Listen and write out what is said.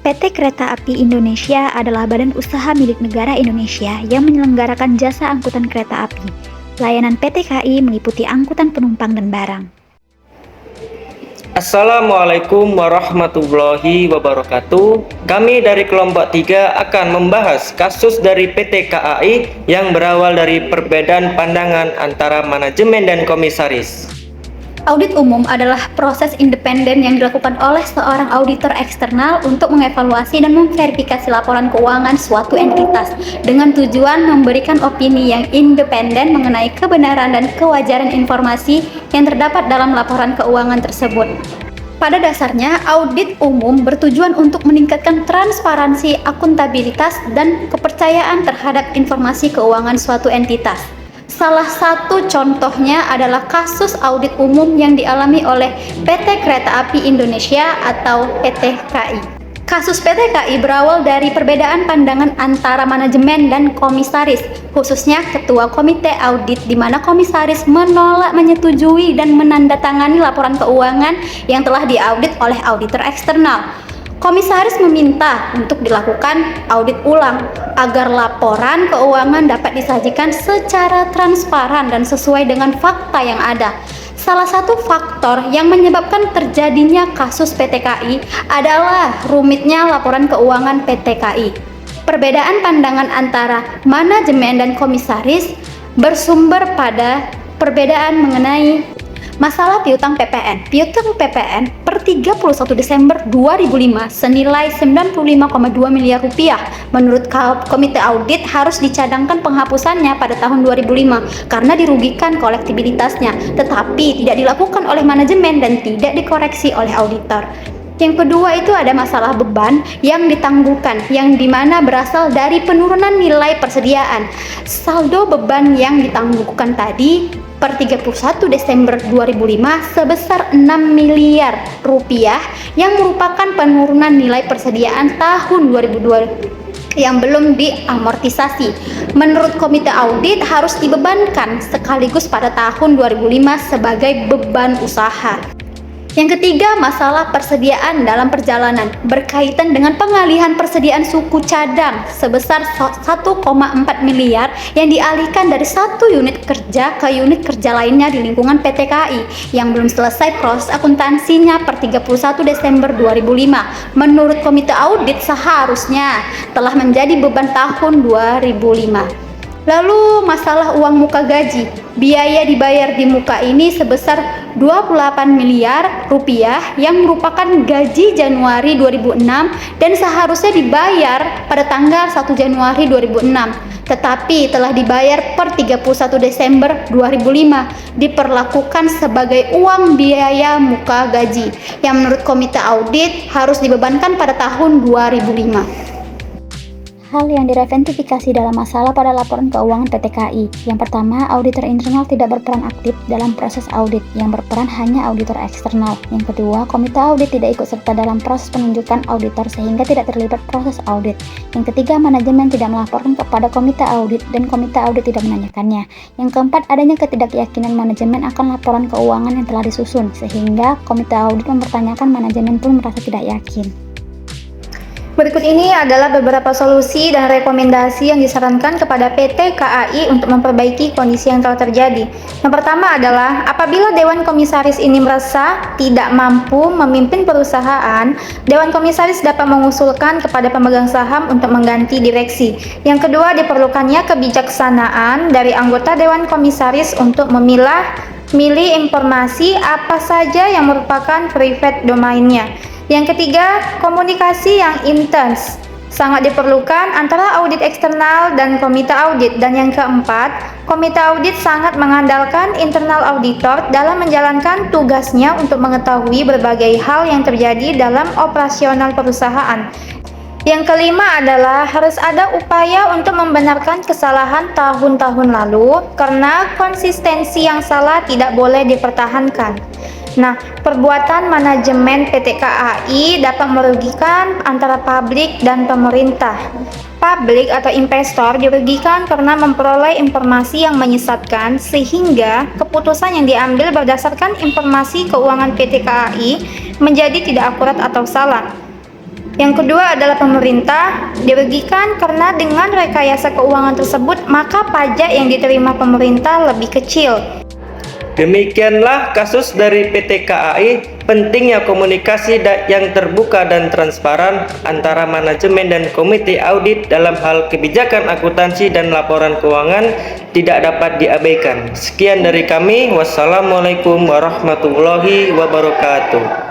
PT Kereta Api Indonesia adalah badan usaha milik negara Indonesia yang menyelenggarakan jasa angkutan kereta api. Layanan PT KAI meliputi angkutan penumpang dan barang. Assalamualaikum warahmatullahi wabarakatuh. Kami dari kelompok 3 akan membahas kasus dari PT KAI yang berawal dari perbedaan pandangan antara manajemen dan komisaris. Audit umum adalah proses independen yang dilakukan oleh seorang auditor eksternal untuk mengevaluasi dan memverifikasi laporan keuangan suatu entitas dengan tujuan memberikan opini yang independen mengenai kebenaran dan kewajaran informasi yang terdapat dalam laporan keuangan tersebut. Pada dasarnya, audit umum bertujuan untuk meningkatkan transparansi, akuntabilitas, dan kepercayaan terhadap informasi keuangan suatu entitas. Salah satu contohnya adalah kasus audit umum yang dialami oleh PT Kereta Api Indonesia atau PT KAI. Kasus PT KAI berawal dari perbedaan pandangan antara manajemen dan komisaris, khususnya ketua komite audit, di mana komisaris menolak menyetujui dan menandatangani laporan keuangan yang telah diaudit oleh auditor eksternal. Komisaris meminta untuk dilakukan audit ulang agar laporan keuangan dapat disajikan secara transparan dan sesuai dengan fakta yang ada. Salah satu faktor yang menyebabkan terjadinya kasus PT KAI adalah rumitnya laporan keuangan PT KAI. Perbedaan pandangan antara manajemen dan komisaris bersumber pada perbedaan mengenai masalah piutang PPN. Piutang PPN per 31 Desember 2005 senilai 95,2 miliar rupiah. Menurut Komite Audit harus dicadangkan penghapusannya pada tahun 2005 karena dirugikan kolektibilitasnya, tetapi tidak dilakukan oleh manajemen dan tidak dikoreksi oleh auditor. Yang kedua itu ada masalah beban yang ditangguhkan, yang dimana berasal dari penurunan nilai persediaan. Saldo beban yang ditangguhkan tadi per 31 Desember 2005 sebesar 6 miliar rupiah yang merupakan penurunan nilai persediaan tahun 2002 yang belum diamortisasi. Menurut Komite Audit harus dibebankan sekaligus pada tahun 2005 sebagai beban usaha. Yang ketiga, masalah persediaan dalam perjalanan berkaitan dengan pengalihan persediaan suku cadang sebesar 1,4 miliar yang dialihkan dari satu unit kerja ke unit kerja lainnya di lingkungan PT KAI yang belum selesai proses akuntansinya per 31 Desember 2005. Menurut Komite Audit seharusnya telah menjadi beban tahun 2005. Lalu masalah uang muka gaji, biaya dibayar di muka ini sebesar 28 miliar rupiah yang merupakan gaji Januari 2006 dan seharusnya dibayar pada tanggal 1 Januari 2006, tetapi telah dibayar per 31 Desember 2005, diperlakukan sebagai uang biaya muka gaji yang menurut Komite Audit harus dibebankan pada tahun 2005. Hal yang direventifikasi dalam masalah pada laporan keuangan PT KAI. Yang pertama, auditor internal tidak berperan aktif dalam proses audit, yang berperan hanya auditor eksternal. Yang kedua, komite audit tidak ikut serta dalam proses penunjukan auditor sehingga tidak terlibat proses audit. Yang ketiga, manajemen tidak melaporkan kepada komite audit dan komite audit tidak menanyakannya. Yang keempat, adanya ketidakyakinan manajemen akan laporan keuangan yang telah disusun, sehingga komite audit mempertanyakan, manajemen pun merasa tidak yakin. Berikut ini adalah beberapa solusi dan rekomendasi yang disarankan kepada PT KAI untuk memperbaiki kondisi yang telah terjadi. Yang pertama adalah, apabila Dewan Komisaris ini merasa tidak mampu memimpin perusahaan, Dewan Komisaris dapat mengusulkan kepada pemegang saham untuk mengganti direksi. Yang kedua, diperlukannya kebijaksanaan dari anggota Dewan Komisaris untuk milih informasi apa saja yang merupakan private domainnya. Yang ketiga, komunikasi yang intens sangat diperlukan antara audit eksternal dan komite audit. Dan yang keempat, komite audit sangat mengandalkan internal auditor dalam menjalankan tugasnya untuk mengetahui berbagai hal yang terjadi dalam operasional perusahaan. Yang kelima adalah harus ada upaya untuk membenarkan kesalahan tahun-tahun lalu karena konsistensi yang salah tidak boleh dipertahankan. Nah, perbuatan manajemen PT KAI dapat merugikan antara publik dan pemerintah. Publik atau investor dirugikan karena memperoleh informasi yang menyesatkan sehingga keputusan yang diambil berdasarkan informasi keuangan PT KAI menjadi tidak akurat atau salah. Yang kedua adalah pemerintah dirugikan karena dengan rekayasa keuangan tersebut maka pajak yang diterima pemerintah lebih kecil. Demikianlah kasus dari PT KAI. Pentingnya komunikasi yang terbuka dan transparan antara manajemen dan komite audit dalam hal kebijakan akuntansi dan laporan keuangan tidak dapat diabaikan. Sekian dari kami. Wassalamualaikum warahmatullahi wabarakatuh.